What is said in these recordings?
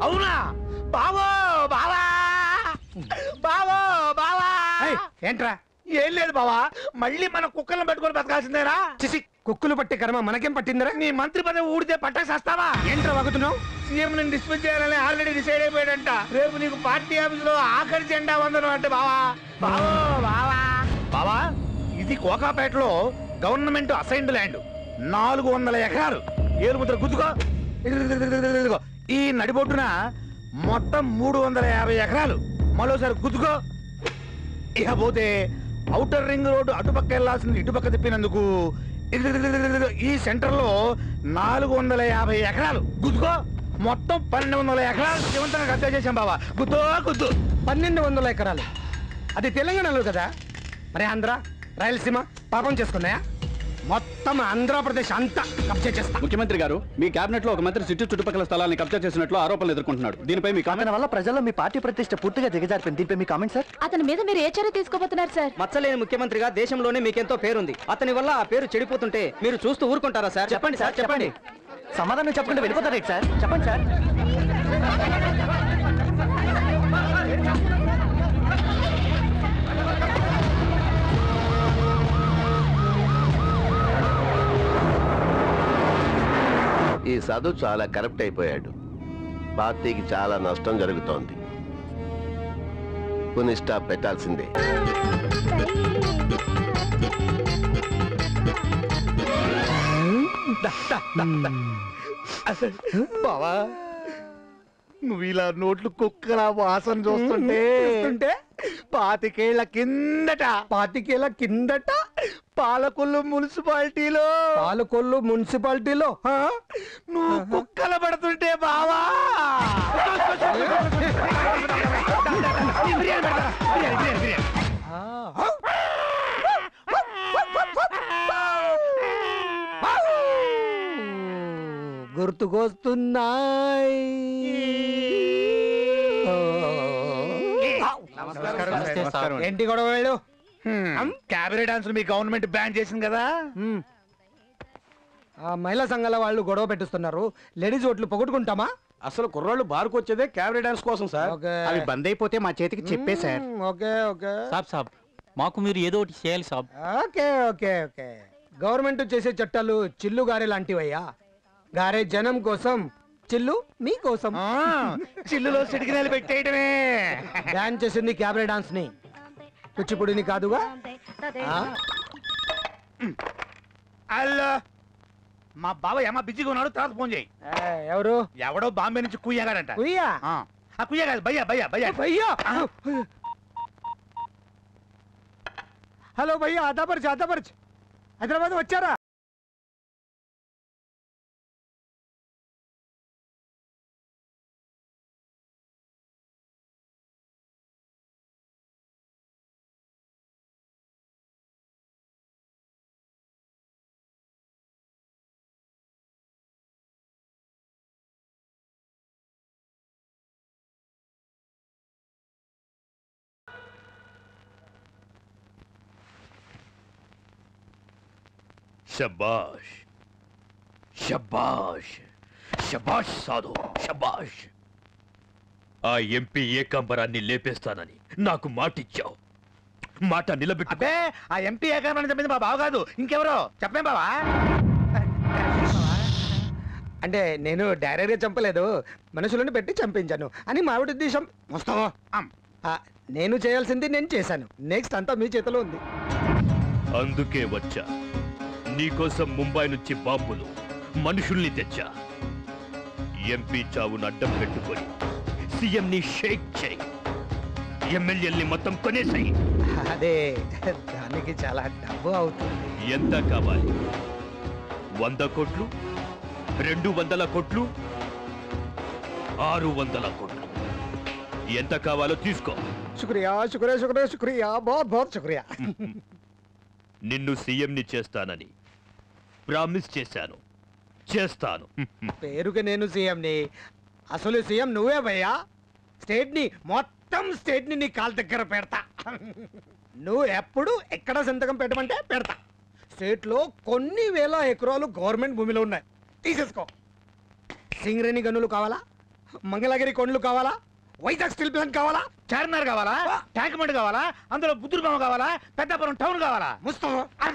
అవునా? బావో బావా, బావో బావా. ఏంట్రా? ఏం లేదు బావా, మళ్ళీ మన కుక్కలను పట్టుకొని బతకాల్సిందేనా? చిసి, కుక్కులు పట్టే కర్మ మనకేం పట్టిందిరా? నీ మంత్రి పదవి ఊడితే పట్టేసేస్తావా? ఏంట్రా వాగుతున్నావు? సీఎం ని డిస్మిస్ చేయాలని ఆల్రెడీ డిసైడ్ అయిపోయాడంట. రేపు నీకు పార్టీ ఆఫీస్ లో ఆఖరి జెండా వందనం అంటే బావా. బావో బావా. బావా, ఇది కోకాపేటలో గవర్నమెంట్ అసైన్డ్ ల్యాండ్, 400 ఎకరాలు. ఏలుముద్ర గుద్దుకో. ఇదిగో ఈ నడిబొడ్డున మొత్తం 350 ఎకరాలు. మరోసారి గుద్దుకో. ఇక పోతే ఔటర్ రింగ్ రోడ్డు అటుపక్క వెళ్లాల్సింది ఇటుపక్క తిప్పినందుకు ఈ సెంటర్ లో 450 ఎకరాలు. గుద్దుకో. మొత్తం 1200 ఎకరాలు జీవంతంగా కబ్జా చేశాం బాబా. గుద్దో గుద్దు. 1200 ఎకరాలు అది తెలంగాణలో కదా, మరి ఆంధ్ర రాయలసీమ పాపం చేసుకున్నాయా? మొత్తం ఆంధ్రప్రదేశ్ అంతా కబ్జా చేస్తా. ముఖ్యమంత్రి గారు, మీ కేబినెట్ లో ఒక మంత్రి చుట్టుపక్కల స్థలాన్ని కబ్జా చేసినట్లు ఆరోపణలు ఎదుర్కొంటున్నాడు. దీనిపై మీ కామెంట్ వల్ల ప్రజల్లో మీ పార్టీ ప్రతిష్ట పూర్తిగా దిగజారిపోయింది. దీనిపై మీ కామెంట్ సార్? అతని మీద మీరు ఏ చర్య తీసుకోబోతున్నారు సార్? మచ్చలేని ముఖ్యమంత్రిగా దేశంలోనే మీకెంతో పేరుంది. అతని వల్ల ఆ పేరు చెడిపోతుంటే మీరు చూస్తూ ఊరుకుంటారా సార్? చెప్పండి సార్, చెప్పండి. సమాధానం చెప్పకుండా వెళ్ళిపోతారు సార్? చెప్పండి సార్. ఈ సాధు చాలా కరప్ట్ అయిపోయాడు. పార్టీకి చాలా నష్టం జరుగుతోంది. కొన్ని స్టాప్ పెట్టాల్సిందే. బావా, నువ్వు ఇలా నోట్లు కుక్కలా వాసన చూస్తుంటే 25 ఏళ్ల కిందట పాలకొల్లు మున్సిపాలిటీలో నువ్వు కుక్కలు పడుతుంటే బావా. గుర్తుకొస్తున్నాయి. ఏంటి గొడవ? వెళ్ళు. క్యాబరే డాన్సులు మీ గవర్నమెంట్ బ్యాన్ చేసింది కదా. ఆ మహిళా సంఘాల వాళ్ళు గొడవ పెట్టిస్తున్నారు. లేడీస్ ఓట్లు పొగొట్టుకుంటామా? అసలు కుర్రాళ్ళు బార్కు వచ్చేదే క్యాబరే డాన్స్ కోసం సార్. అవి బంద్ అయిపోతే మా చేతికి చెప్పే సార్. ఓకే ఓకే సాబ్ మాకు మీరు ఏదో ఒకటి చేయాలి సాబ్. Okay okay okay. గవర్నమెంట్ చేసే చట్టాలు చిల్లు గారే లాంటివయ్యా. గారే జనం కోసం, చిల్లు మీ కోసం. చిల్లులో సిటికినాలు పెట్టేయడమే. బ్యాన్ చేసింది క్యాబరే డాన్స్ ని, కూచిపూడిని కాదుగా. హలో, మా బావ ఏమా బిజీగా ఉన్నాడు, తర్వాత ఫోన్ చేయి. ఎవరు? ఎవడో బాంబే నుంచి కుయ్యగాడంట. కుయ్యా? కుయ్య కాదు, భయ్యా భయ్యా భయ్యా భయ్యా. హలో భయ్యా, ఆదాపరచ్ హైదరాబాద్ వచ్చారా? శబాష్ శబాష్ శబాష్ సాధు శబాష్. ఆ ఎంపీ ఏకాంబరాన్ని లేపేస్తానని నాకు మాటిచ్చావు. మాట నిలబెట్టు. అబ్బే, ఆ ఎంపీ ఏకాంబరాన్ని చెప్పింది మా బావ కాదు, ఇంకెవరో. చెప్పేం బావా? అంటే నేను డైరెక్ట్గా చంపలేదు, మనుషులను పెట్టి చంపించాను అని మావిడ ఉద్దేశం. వస్తావా? నేను చేయాల్సింది నేను చేశాను. నెక్స్ట్ అంతా మీ చేతిలో ఉంది. అందుకే వచ్చా. నీకోసం ముంబై నుంచి బాంబులు, మనుషుల్ని తెచ్చా. ఎంపీ చావును అడ్డం పెట్టుకొని సీఎంని షేక్ చేయి, ఎమ్మెల్యేల్ని మొత్తం కొనేసాయి. అదే, దానికి చాలా డబ్బు అవుతుంది. ఎంత కావాలి? 100 కోట్లు, 200 కోట్లు, 600 కోట్లు, ఎంత కావాలో తీసుకో. శుక్రియా శుక్రియా శుక్రియా శుక్రియా, बहुत बहुत శుక్రియా. నిన్ను సీఎంని చేస్తానని ప్రామిస్ చేశాను, చేస్తాను. పేరుకి నేను సీఎంని, అసలు సీఎం నువ్వే భయ్యా. మొత్తం స్టేట్ ని నీ కాల్ దగ్గర పెడతా. నువ్వు ఎప్పుడు ఎక్కడ సంతకం పెట్టమంటే పెడతా. స్టేట్ లో కొన్ని వేల ఎకరాలు గవర్నమెంట్ భూమిలో ఉన్నాయి, తీసేసుకో. సింగరేణి గనులు కావాలా? మంగళగిరి కొండలు కావాలా? వైజాగ్ స్టీల్ ప్లాంట్ కావాలా? చార్మినార్ కావాలా? ట్యాంక్ బండ్ కావాలా? అందులో బుద్ధుడు బొమ్మ కావాలా? పెద్దాపురం టౌన్ కావాలా? ముస్తఫా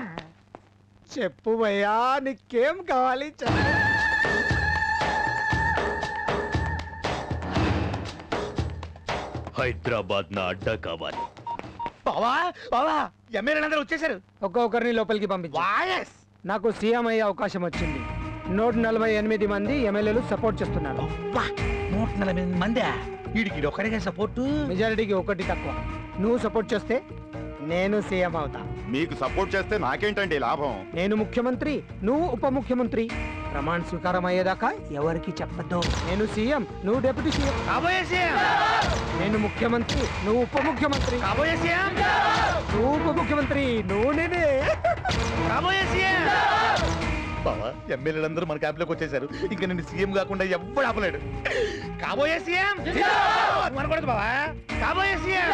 చెప్పు భయ్యా, నీకేం కావాలి చెప్పు. హైదరాబాద్ నా అడ్డా కావాలి. బావా బావా ఎమ్మెల్యేలందరూ వచ్చేసారు. ఒక్కొక్కరిని లోపలికి పంపించు. వాయస్ నాకు సీఎం అయ్యే అవకాశం వచ్చింది. 148 మంది ఎమ్మెల్యేలు సపోర్ట్ చేస్తున్నారు. 148 మంది. వీడికి ఒక్కడిగా సపోర్టు. మెజారిటీకి ఒకటి తక్కువ. నువ్వు సపోర్ట్ చేస్తే నేను సీఎం అవుతా. మీకు సపోర్ట్ చేస్తే నాకేంటండి లాభం? నేను ముఖ్యమంత్రి, నువ్వు ఉప ముఖ్యమంత్రి. ప్రమాణ స్వీకారం అయ్యేదాకా ఎవరికి చెప్పద్దు. నేను సీఎం, నువ్వు డిప్యూటీ సీఎం. కాబోయే సీఎం. నేను ముఖ్యమంత్రి, నువ్వు ఉప ముఖ్యమంత్రి. కాబోయే సీఎం. నువ్వు ఉప ముఖ్యమంత్రి, నువ్వు నేనే. కాబోయే సీఎం. బావా ఎమ్మెల్యేలందరూ మన క్యాంప్లోకి వచ్చేసారు. ఇంకా నేను సీఎం కాకుండా ఎవ్వడు ఆపలేడు. కాబోయే సీఎం అనకూడదు బావా. కాబోయే సీఎం.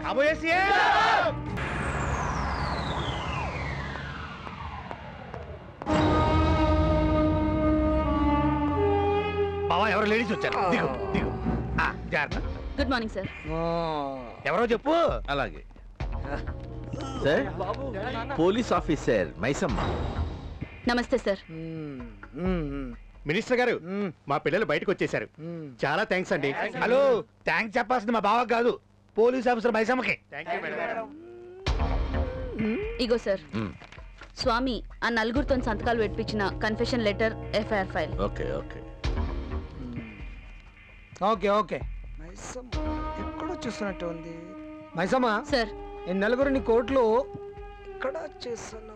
కాబోయే సీఎం. బావా ఎవరో లేడీస్ వచ్చారు. దిగు దిగు. జాగ్రత్త. Good morning sir. ఎవరో చెప్పు. అలాగే సార్. Police officer Maisamma. నమస్తే సార్. మినిస్టర్ గారు మా పిల్లలు బయటకు వచ్చేసారు. చాలా థ్యాంక్స్ అండి. హలో థ్యాంక్స్ చెప్పాల్సింది మా బావకు కాదు, పోలీస్ ఆఫీసర్ మైసమ్మకి. ఇగో సార్, స్వామి ఆ నలుగురితో సంతకాలు పెట్టించిన confession letter, FIR file. Okay okay okay okay. ఎక్కడో చూస్తున్నట్టు ఉంది. మైసమ్మ సార్, ఈ నలుగురిని కోర్టులో ఎక్కడ చేస్తున్నావు?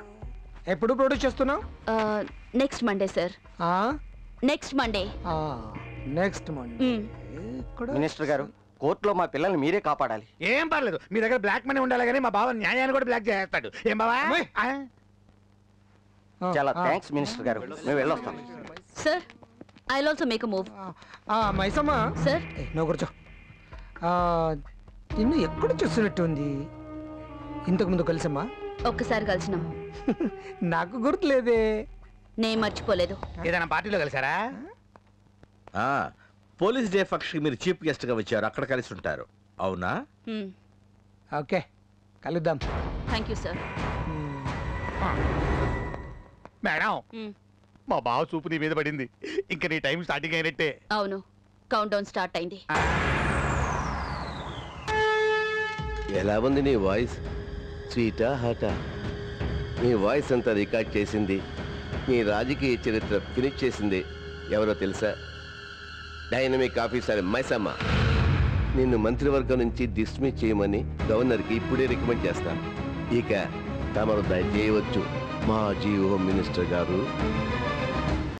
ఎప్పుడు ప్రొడ్యూస్ చేస్తున్నావు? Next Monday sir. Next Monday. Next Monday. Minister గారు, కోర్టులో మా పిల్లల్ని మీరే కాపాడాలి. ఏం పర్లేదు, మీ దగ్గర బ్లాక్ మనీ ఉండాలి కానీ మా బావ న్యాయాన్ని కూడా బ్లాక్ చేస్తాడు. ఏం బావా? చాలా థ్యాంక్స్ మినిస్టర్ గారు, మేము వెళ్ళొస్తాం. Sir, I will also make a move. Maisamma sir, నువ్వు కూర్చో. నిన్ను ఎక్కడ చూస్తున్నట్టు ఉంది. ఇంతకు ముందు కలిసమ్మా? ఒక్కసారి కలిసినాం. నాకు గుర్తులేదే. నేను మర్చిపోలేదు. ఏదైనా పార్టీలో కలిసారా? పోలీస్ డే ఫంక్షన్ మీరు చీఫ్ గెస్ట్ గా వచ్చారు, అక్కడ కలిసి ఉంటారు అవునా? ఓకే కలుద్దాం. Thank you sir. మేడం, మా బావ చూపు నీ మీద పడింది. ఇంకా నీ టైం స్టార్టింగ్ అయినట్టే. అవును, కౌంట్ డౌన్ స్టార్ట్ అయింది. ఎలా ఉంది నీ వాయిస్? స్వీటా హాటా? నీ వాయిస్ అంతా రికార్డ్ చేసింది, నీ రాజకీయ చరిత్ర ఫినిష్ చేసింది ఎవరో తెలుసా? Dynamic officer Maisamma. నిన్ను మంత్రివర్గం నుంచి డిస్మిస్ చేయమని గవర్నర్కి ఇప్పుడే రికమెండ్ చేస్తాను. ఇక తమరు దయ చేయవచ్చు మాజీ హోమ్ మినిస్టర్ గారు.